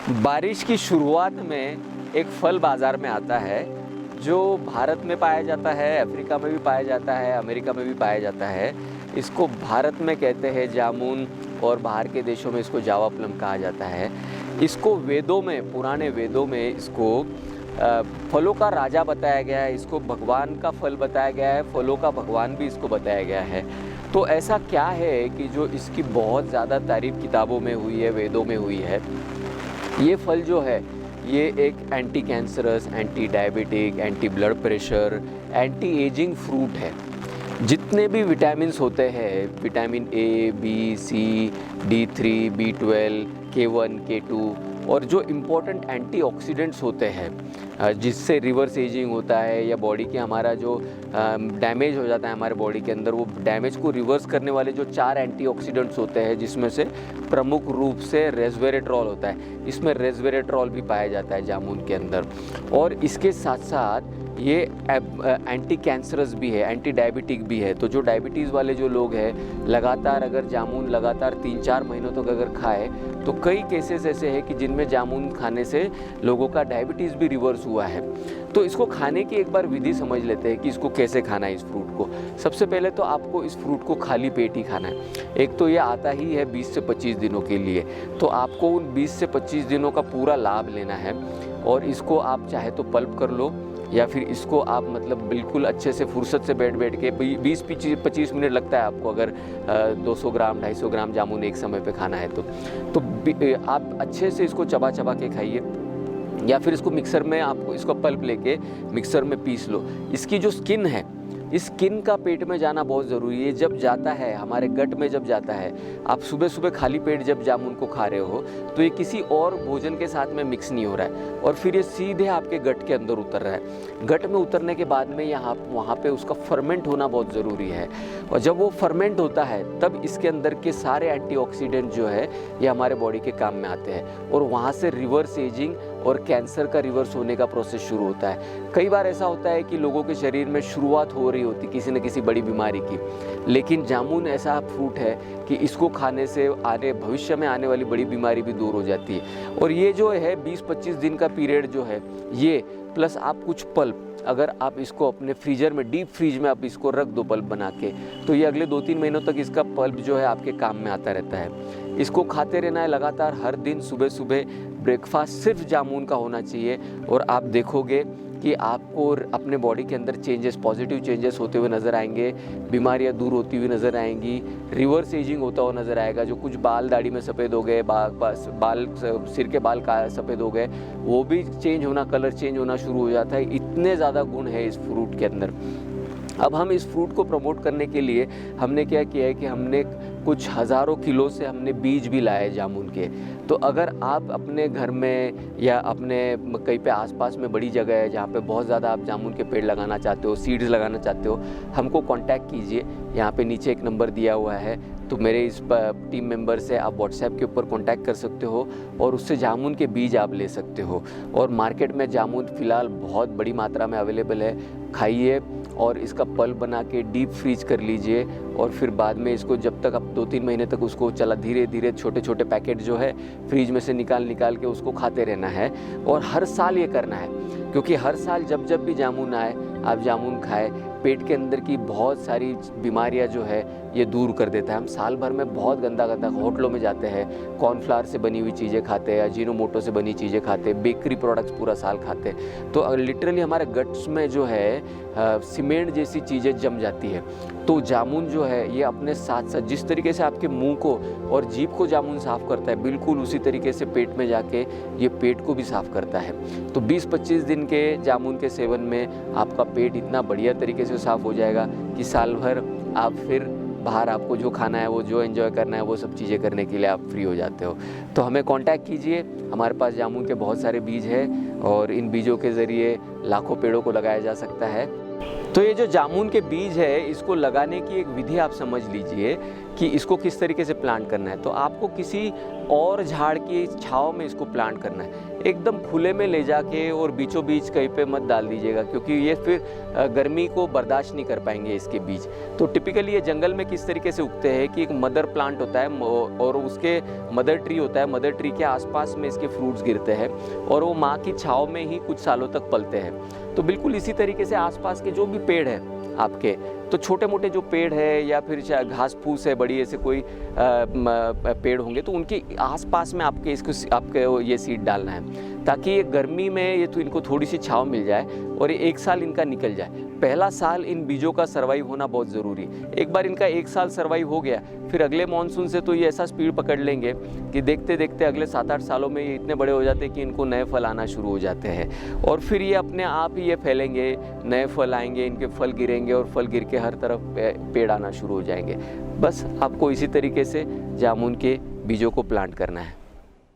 बारिश की शुरुआत में एक फल बाज़ार में आता है जो भारत में पाया जाता है, अफ्रीका में भी पाया जाता है, अमेरिका में भी पाया जाता है। इसको भारत में कहते हैं जामुन और बाहर के देशों में इसको जावा प्लम कहा जाता है। इसको वेदों में, पुराने वेदों में इसको फलों का राजा बताया गया है, इसको भगवान का फल बताया गया है, फलों का भगवान भी इसको बताया गया है। तो ऐसा क्या है कि जो इसकी बहुत ज़्यादा तारीफ़ किताबों में हुई है, वेदों में हुई है। ये फल जो है ये एक anti cancerous, anti diabetic, anti blood pressure, anti ageing fruit है। जितने भी विटामिन्स होते हैं, vitamin A, B, C, D3, B12, K1, K2 और जो इम्पोर्टेंट एंटीऑक्सीडेंट्स होते हैं जिससे रिवर्स एजिंग होता है या बॉडी के हमारा जो डैमेज हो जाता है हमारे बॉडी के अंदर, वो डैमेज को रिवर्स करने वाले जो 4 एंटीऑक्सीडेंट्स होते हैं जिसमें से प्रमुख रूप से रेस्वेरेट्रॉल होता है। इसमें रेस्वेरेट्रॉल भी पाया जाता है जामुन के अंदर। और इसके साथ साथ ये एंटी कैंसरस भी है, एंटी डायबिटिक भी है। तो जो डायबिटीज़ वाले जो लोग हैं, लगातार अगर जामुन लगातार 3-4 महीनों तक अगर खाए तो कई केसेस ऐसे हैं कि जिनमें जामुन खाने से लोगों का डायबिटीज़ भी रिवर्स हुआ है। तो इसको खाने की एक बार विधि समझ लेते हैं कि इसको कैसे खाना है इस फ्रूट को। सबसे पहले तो आपको इस फ्रूट को खाली पेट ही खाना है। एक तो ये आता ही है 20 से 25 दिनों के लिए, तो आपको उन 20 से 25 दिनों का पूरा लाभ लेना है। और इसको आप चाहे तो पल्प कर लो या फिर इसको आप मतलब बिल्कुल अच्छे से फुर्सत से बैठ के 20-25 मिनट लगता है आपको अगर 200 ग्राम 250 ग्राम जामुन एक समय पे खाना है तो आप अच्छे से इसको चबा चबा के खाइए। या फिर इसको मिक्सर में आपको इसको पल्प लेके मिक्सर में पीस लो। इसकी जो स्किन है, इस स्किन का पेट में जाना बहुत ज़रूरी है। जब जाता है हमारे गट में, जब जाता है, आप सुबह सुबह खाली पेट जब जामुन को खा रहे हो तो ये किसी और भोजन के साथ में मिक्स नहीं हो रहा है और फिर ये सीधे आपके गट के अंदर उतर रहा है। गट में उतरने के बाद में यहाँ वहाँ पे उसका फर्मेंट होना बहुत ज़रूरी है। और जब वो फर्मेंट होता है तब इसके अंदर के सारे एंटीऑक्सीडेंट जो है ये हमारे बॉडी के काम में आते हैं और वहाँ से रिवर्स एजिंग और कैंसर का रिवर्स होने का प्रोसेस शुरू होता है। कई बार ऐसा होता है कि लोगों के शरीर में शुरुआत हो रही होती किसी न किसी बड़ी बीमारी की, लेकिन जामुन ऐसा फ्रूट है कि इसको खाने से भविष्य में आने वाली बड़ी बीमारी भी दूर हो जाती है। और ये जो है 20-25 दिन का पीरियड जो है ये, प्लस आप कुछ पल्प, अगर आप इसको अपने फ्रीजर में, डीप फ्रीज में आप इसको रख दो पल्प बना के, तो ये अगले 2-3 महीनों तक इसका पल्प जो है आपके काम में आता रहता है। इसको खाते रहना है लगातार, हर दिन सुबह सुबह ब्रेकफास्ट सिर्फ जामुन का होना चाहिए और आप देखोगे कि आपको अपने बॉडी के अंदर चेंजेस, पॉजिटिव चेंजेस होते हुए नज़र आएंगे, बीमारियां दूर होती हुई नज़र आएंगी, रिवर्स एजिंग होता हुआ नज़र आएगा। जो कुछ बाल दाढ़ी में सफ़ेद हो गए, बाल सिर के बाल का सफ़ेद हो गए, वो भी चेंज होना, कलर चेंज होना शुरू हो जाता है। इतने ज़्यादा गुण है इस फ्रूट के अंदर। अब हम इस फ्रूट को प्रमोट करने के लिए हमने क्या किया है कि हमने कुछ हज़ारों किलो से हमने बीज भी लाए जामुन के। तो अगर आप अपने घर में या अपने कहीं पे आसपास में बड़ी जगह है जहाँ पे बहुत ज़्यादा आप जामुन के पेड़ लगाना चाहते हो, सीड्स लगाना चाहते हो, हमको कांटेक्ट कीजिए। यहाँ पे नीचे एक नंबर दिया हुआ है, तो मेरे इस टीम मेंबर से आप व्हाट्सएप के ऊपर कांटेक्ट कर सकते हो और उससे जामुन के बीज आप ले सकते हो। और मार्केट में जामुन फ़िलहाल बहुत बड़ी मात्रा में अवेलेबल है। खाइए और इसका पल्प बना के डीप फ्रीज कर लीजिए और फिर बाद में इसको जब तक आप 2-3 महीने तक उसको धीरे धीरे छोटे छोटे पैकेट जो है फ्रीज में से निकाल के उसको खाते रहना है। और हर साल ये करना है, क्योंकि हर साल जब भी जामुन आए आप जामुन खाएं, पेट के अंदर की बहुत सारी बीमारियां जो है ये दूर कर देता है। हम साल भर में बहुत गंदा होटलों में जाते हैं, कॉर्नफ्लावर से बनी हुई चीज़ें खाते हैं, अजीनोमोटो से बनी चीज़ें खाते हैं, बेकरी प्रोडक्ट्स पूरा साल खाते हैं। तो लिटरली हमारे गट्स में जो है सीमेंट जैसी चीज़ें जम जाती है। तो जामुन जो है ये अपने साथ साथ जिस तरीके से आपके मुंह को और जीभ को जामुन साफ़ करता है, बिल्कुल उसी तरीके से पेट में जाके ये पेट को भी साफ़ करता है। तो 20-25 दिन के जामुन के सेवन में आपका पेट इतना बढ़िया तरीके से साफ़ हो जाएगा कि साल भर आप फिर बाहर आपको जो खाना है, वो जो एंजॉय करना है, वो सब चीज़ें करने के लिए आप फ्री हो जाते हो। तो हमें कांटेक्ट कीजिए, हमारे पास जामुन के बहुत सारे बीज हैं और इन बीजों के ज़रिए लाखों पेड़ों को लगाया जा सकता है। तो ये जो जामुन के बीज है इसको लगाने की एक विधि आप समझ लीजिए कि इसको किस तरीके से प्लांट करना है, तो आपको किसी और झाड़ की छाँव में इसको प्लांट करना है। एकदम खुले में ले जाके और बीचों बीच कहीं पे मत डाल दीजिएगा, क्योंकि ये फिर गर्मी को बर्दाश्त नहीं कर पाएंगे इसके बीज। तो टिपिकली ये जंगल में किस तरीके से उगते हैं कि एक मदर प्लांट होता है और उसके मदर ट्री होता है, मदर ट्री के आसपास में इसके फ्रूट्स गिरते हैं और वो माँ की छाँव में ही कुछ सालों तक पलते हैं। तो बिल्कुल इसी तरीके से आसपास के जो भी पेड़ हैं आपके, तो छोटे मोटे जो पेड़ है या फिर घास फूस है बड़ी, ऐसे कोई पेड़ होंगे तो उनके आसपास में आपके ये सीड डालना है, ताकि ये गर्मी में ये तो इनको थोड़ी सी छाँव मिल जाए और ये 1 साल इनका निकल जाए। पहला साल इन बीजों का सर्वाइव होना बहुत ज़रूरी। एक बार इनका 1 साल सर्वाइव हो गया, फिर अगले मानसून से तो ये ऐसा स्पीड पकड़ लेंगे कि देखते देखते अगले 7-8 सालों में ये इतने बड़े हो जाते हैं कि इनको नए फल आना शुरू हो जाते हैं और फिर ये अपने आप ही ये फैलेंगे, नए फल आएंगे, इनके फल गिरेंगे और फल गिर के हर तरफ पेड़ आना शुरू हो जाएंगे। बस आपको इसी तरीके से जामुन के बीजों को प्लांट करना है।